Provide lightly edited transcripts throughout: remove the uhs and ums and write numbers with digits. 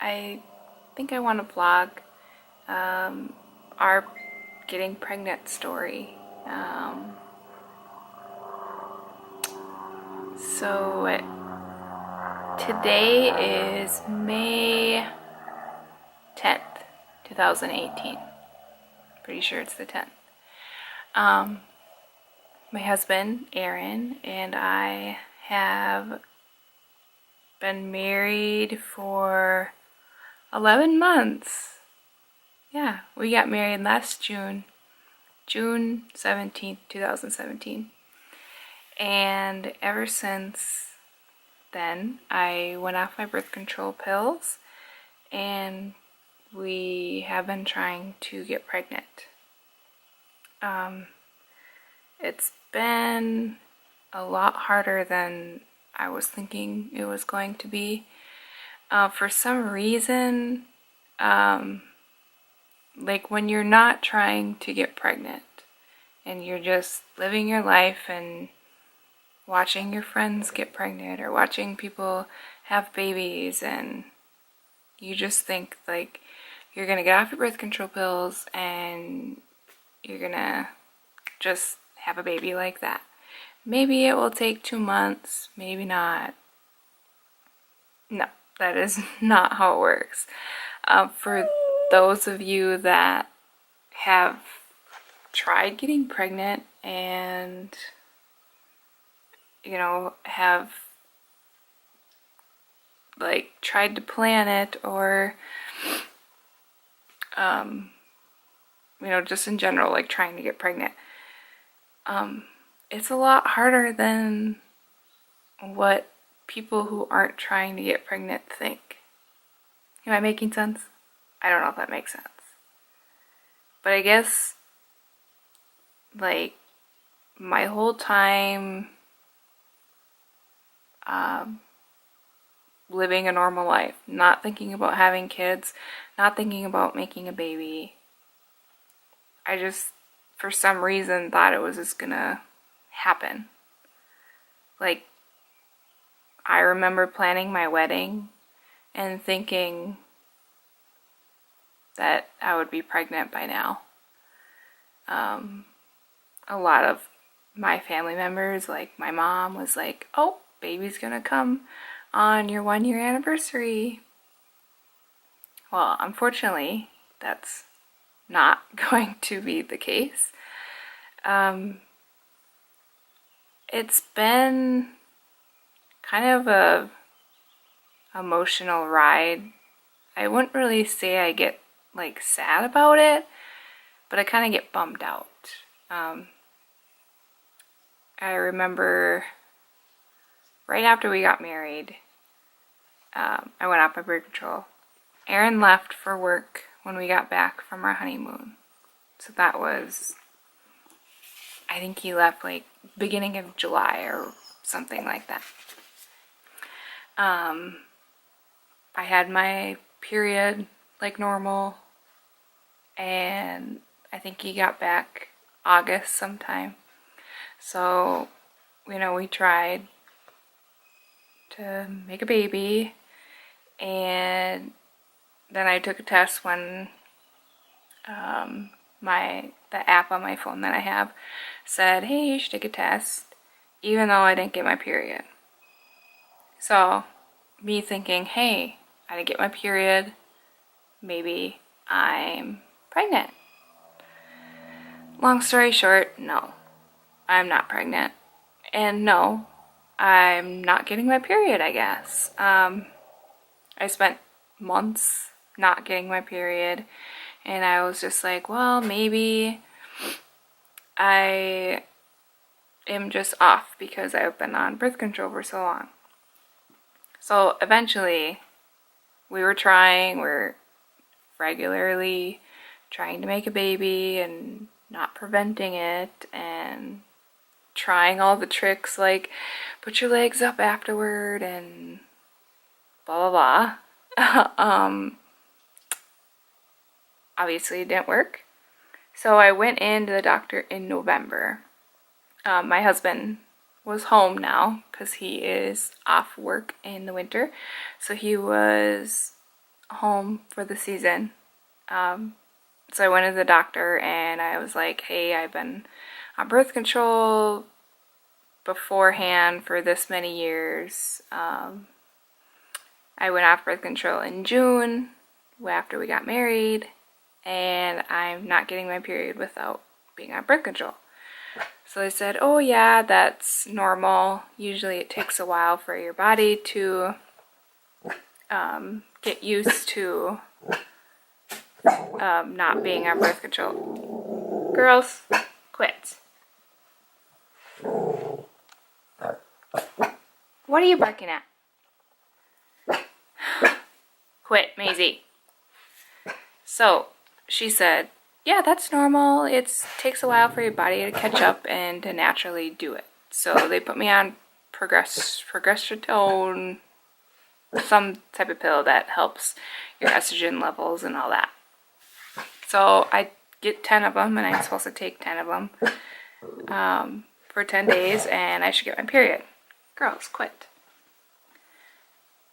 I think I want to vlog our getting pregnant story. So today is May 10th, 2018. Pretty sure it's the 10th. My husband, Aaron, and I have been married for 11 months. Yeah, we got married last June 17th, 2017. And ever since then, I went off my birth control pills and we have been trying to get pregnant. It's been a lot harder than I was thinking it was going to be. For some reason, like when you're not trying to get pregnant and you're just living your life and watching your friends get pregnant or watching people have babies, and you just think like you're gonna get off your birth control pills and you're gonna just have a baby like that. Maybe it will take 2 months, maybe not. No, that is not how it works. For those of you that have tried getting pregnant and, you know, have like tried to plan it, or, you know, just in general, like trying to get pregnant, it's a lot harder than what people who aren't trying to get pregnant think. Am I making sense? I don't know if that makes sense. But I guess, like, my whole time living a normal life, not thinking about having kids, not thinking about making a baby, I just, for some reason, thought it was just gonna happen. Like, I remember planning my wedding and thinking that I would be pregnant by now. A lot of my family members, like my mom, was like, "Oh, baby's gonna come on your 1-year anniversary." Well, unfortunately, that's not going to be the case. It's been kind of a emotional ride. I wouldn't really say I get like sad about it, but I kind of get bummed out. I remember right after we got married, I went off my birth control. Aaron left for work when we got back from our honeymoon. So that was, I think he left like beginning of July or something like that. I had my period like normal, and I think he got back August sometime. So, you know, we tried to make a baby, and then I took a test when the app on my phone that I have said, "Hey, you should take a test," even though I didn't get my period. So, me thinking, hey, I didn't get my period, maybe I'm pregnant. Long story short, no, I'm not pregnant. And no, I'm not getting my period, I guess. I spent months not getting my period, and I was just like, well, maybe I am just off because I've been on birth control for so long. So eventually, we're regularly trying to make a baby and not preventing it, and trying all the tricks like put your legs up afterward and blah blah blah. Obviously it didn't work. So I went into the doctor in November. My husband was home now because he is off work in the winter. So he was home for the season. So I went to the doctor and I was like, hey, I've been on birth control beforehand for this many years. I went off birth control in June after we got married, and I'm not getting my period without being on birth control. So they said, oh yeah, that's normal. Usually it takes a while for your body to get used to not being on birth control. Girls, quit. What are you barking at? Quit, Maisie. So she said, yeah, that's normal. It takes a while for your body to catch up and to naturally do it. So they put me on progesterone, some type of pill that helps your estrogen levels and all that. So I get 10 of them, and I'm supposed to take 10 of them for 10 days, and I should get my period. Girls, quit.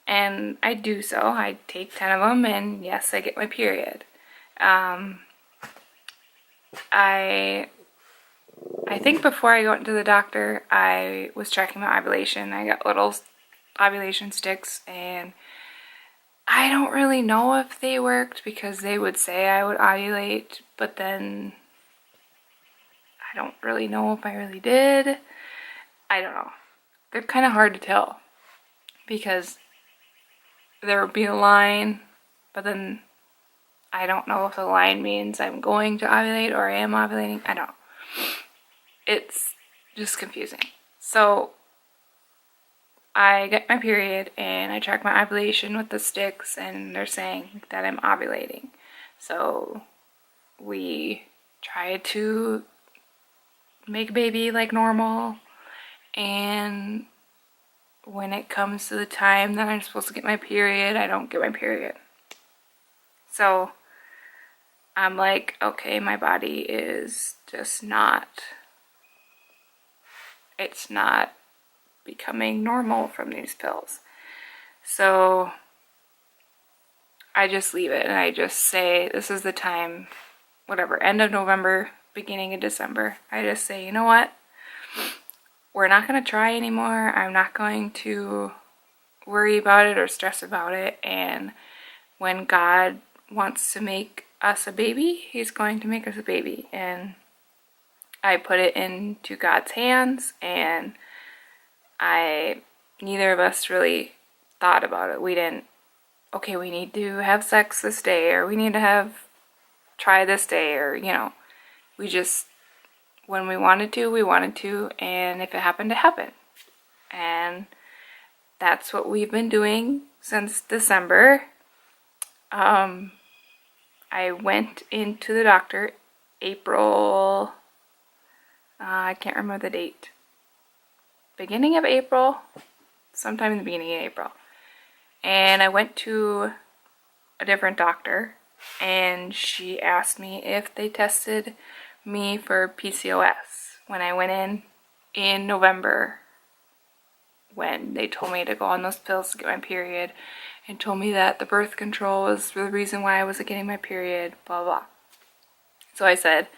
And I do so. I take 10 of them, and yes, I get my period. I think before I went to the doctor, I was tracking my ovulation. I got little ovulation sticks, and I don't really know if they worked because they would say I would ovulate, but then I don't really know if I really did. I don't know. They're kind of hard to tell because there would be a line, but then I don't know if the line means I'm going to ovulate or I am ovulating. I don't know. It's just confusing. So I get my period and I track my ovulation with the sticks, and they're saying that I'm ovulating. So we try to make a baby like normal, and when it comes to the time that I'm supposed to get my period, I don't get my period. So I'm like, okay, my body is just not, it's not becoming normal from these pills. So I just leave it, and I just say, this is the time, whatever, end of November, beginning of December. I just say, you know what? We're not going to try anymore. I'm not going to worry about it or stress about it. And when God wants to make us a baby, he's going to make us a baby. And I put it into God's hands, and neither of us really thought about it. We didn't, okay, we need to have sex this day, or we need to try this day, or, we just, when we wanted to, and if it happened to happen. And that's what we've been doing since December. I went into the doctor April, I can't remember the date. Beginning of April, sometime in the beginning of April. And I went to a different doctor, and she asked me if they tested me for PCOS when I went in November, when they told me to go on those pills to get my period, and told me that the birth control was the reason why I wasn't getting my period, blah blah. So I said,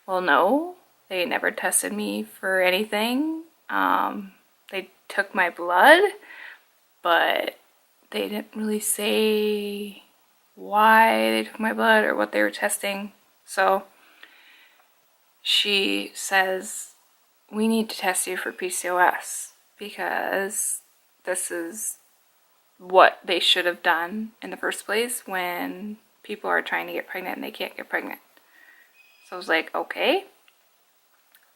well, no, they never tested me for anything. They took my blood, but they didn't really say why they took my blood or what they were testing. So she says, we need to test you for PCOS because this is what they should have done in the first place when people are trying to get pregnant and they can't get pregnant. So I was like, okay.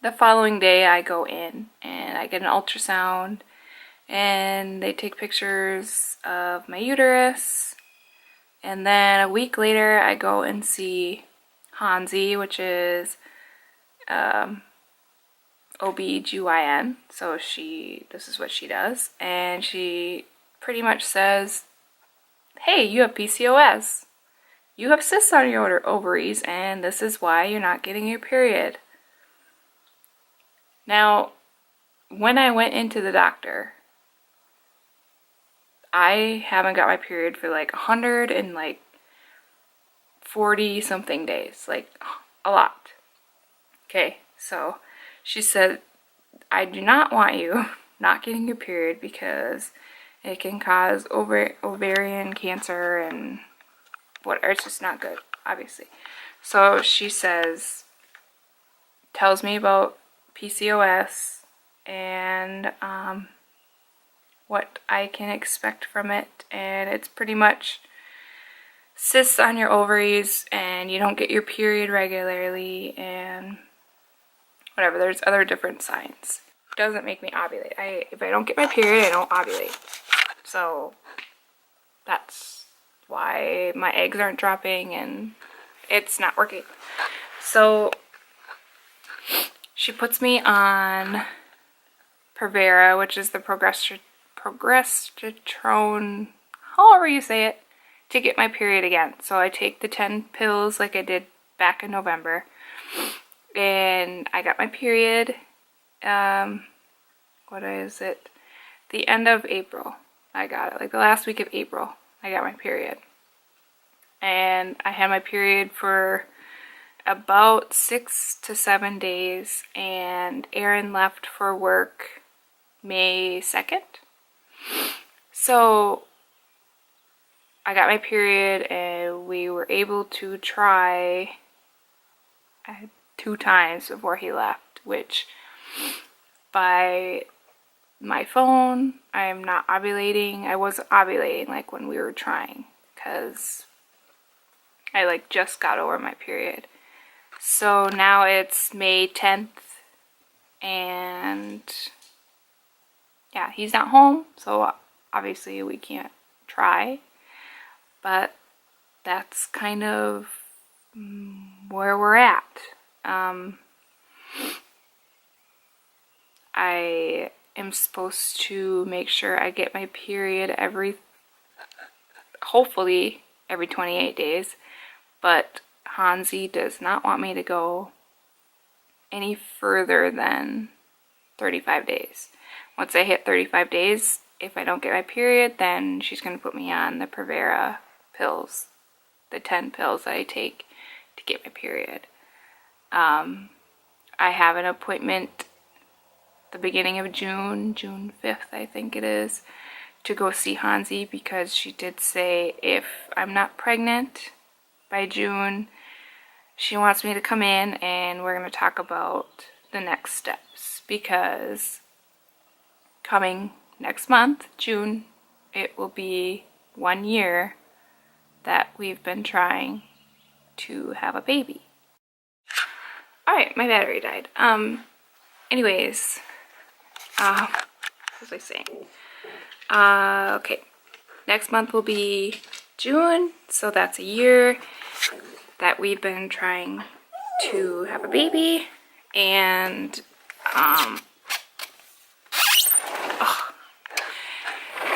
The following day I go in and I get an ultrasound, and they take pictures of my uterus, and then a week later I go and see Hansi, which is OB-GYN. So this is what she does, and she pretty much says, hey, you have PCOS. You have cysts on your ovaries, and this is why you're not getting your period. Now, when I went into the doctor, I haven't got my period for like 140 something days, like a lot. Okay, so she said, I do not want you not getting your period because it can cause ovarian cancer and whatever. It's just not good, obviously. So she says, tells me about PCOS and what I can expect from it, and it's pretty much cysts on your ovaries and you don't get your period regularly and whatever. There's other different signs. It doesn't make me ovulate. If I don't get my period, I don't ovulate. So that's why my eggs aren't dropping and it's not working. So she puts me on Provera, which is the progesterone, however you say it, to get my period again. So I take the 10 pills like I did back in November, and I got my period, what is it, the end of April. I got it, like the last week of April, I got my period. And I had my period for about 6 to 7 days, and Aaron left for work May 2nd. So I got my period and we were able to try 2 times before he left, which by my phone, I'm not ovulating. I wasn't ovulating like when we were trying because I like just got over my period. So now it's May 10th and yeah, he's not home, so obviously we can't try, but that's kind of where we're at. I am supposed to make sure I get my period hopefully every 28 days, but Hansi does not want me to go any further than 35 days. Once I hit 35 days, if I don't get my period, then she's going to put me on the Provera pills, the 10 pills that I take to get my period. I have an appointment the beginning of June 5th, I think it is, to go see Hansi because she did say if I'm not pregnant by June, she wants me to come in and we're going to talk about the next steps, because coming next month, June, it will be 1 year that we've been trying to have a baby. Alright, my battery died. Anyways, what was I saying? Okay, next month will be June, so that's a year that we've been trying to have a baby, and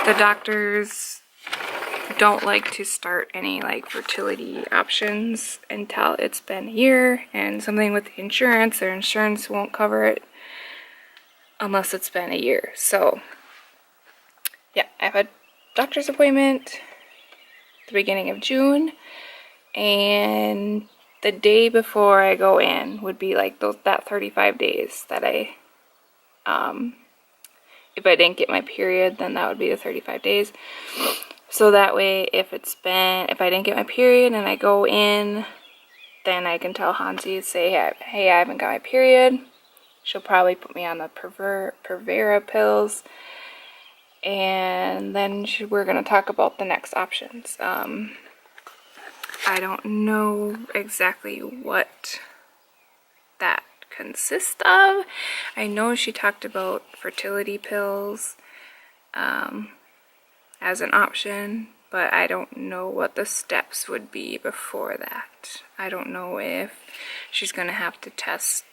the doctors don't like to start any like fertility options until it's been a year, and something with the insurance, their insurance won't cover it unless it's been a year. So yeah, I have a doctor's appointment at the beginning of June, and the day before I go in would be like that 35 days that I if I didn't get my period, then that would be the 35 days. So that way, if I didn't get my period and I go in, then I can tell Hansi, say, hey, I haven't got my period. She'll probably put me on the Provera pills, and then we're going to talk about the next options. I don't know exactly what that consists of. I know she talked about fertility pills as an option, but I don't know what the steps would be before that. I don't know if she's going to have to test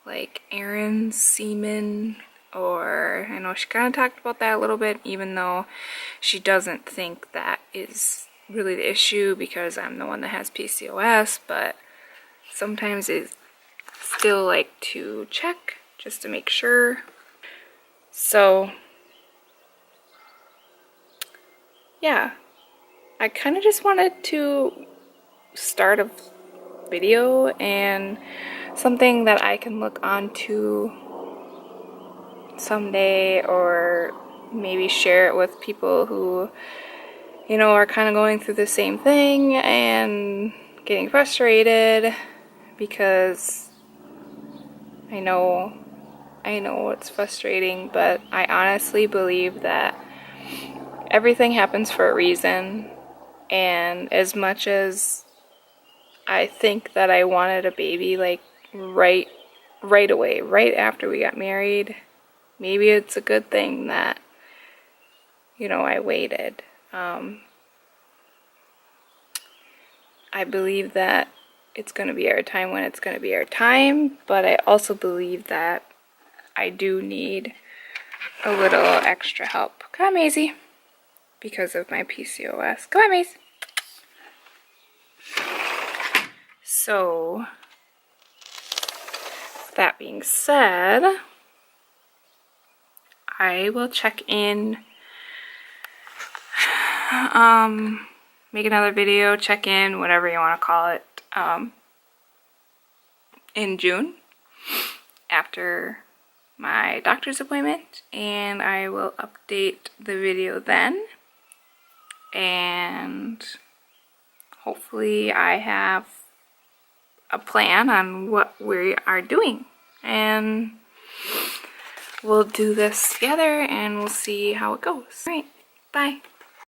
like Aaron's semen, or I know she kind of talked about that a little bit, even though she doesn't think that is really the issue because I'm the one that has PCOS, but sometimes it's still like to check just to make sure. So yeah, I kind of just wanted to start a video and something that I can look onto someday, or maybe share it with people who, you know, are kind of going through the same thing and getting frustrated, because I know it's frustrating, but I honestly believe that everything happens for a reason. And as much as I think that I wanted a baby like right away, right after we got married, maybe it's a good thing that, you know, I waited. I believe that it's going to be our time when it's going to be our time, but I also believe that I do need a little extra help. Come on, Maisie. Because of my PCOS. Come on, Maisie. So, that being said, I will check in, make another video, check in, whatever you want to call it, in June after my doctor's appointment, and I will update the video then, and hopefully I have a plan on what we are doing, and we'll do this together and we'll see how it goes. All right, bye.